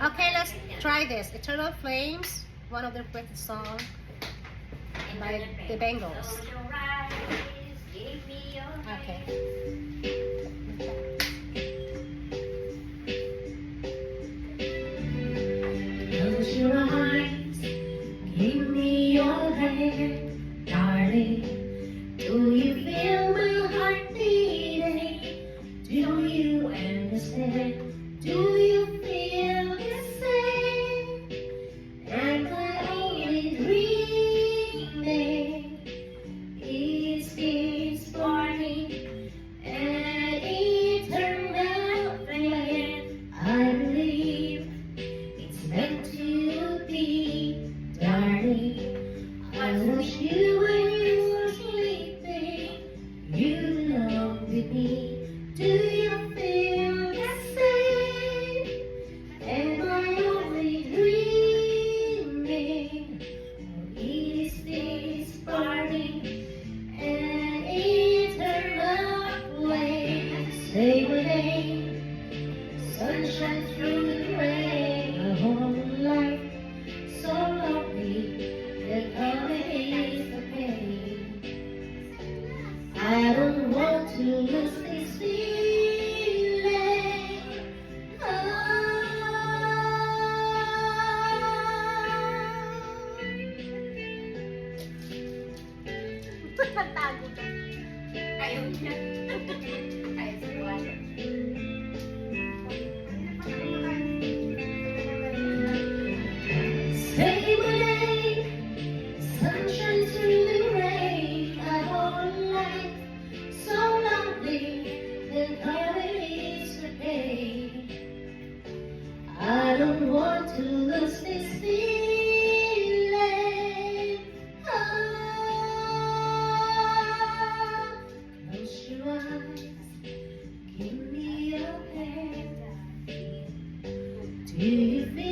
Okay, let's try this. Eternal Flames, one of their greatest songs by the Bengals. Okay. Close your eyes, give me your hand, darling. Do you feel my heart beating? Do you understand? Do you feel the same? Am I only dreaming? Is this burning an eternal flame? I believe it's meant to be, darling. I wish you when you were sleeping, you belong with me. Do you feel the same? Am I only dreaming? Or is this burning an eternal flame? Say my name, sunshine through the rain, a whole life so lovely, the coming is the pain. I don't want to lose this feeling. Nagtago ka. Ayaw niya. Ayaw sa iwasan. Say my name, sunshine through the rain, a whole life so lovely, the coming is the pain. I don't want to lose this feeling. Close your eyes, give me your hand. Do you feel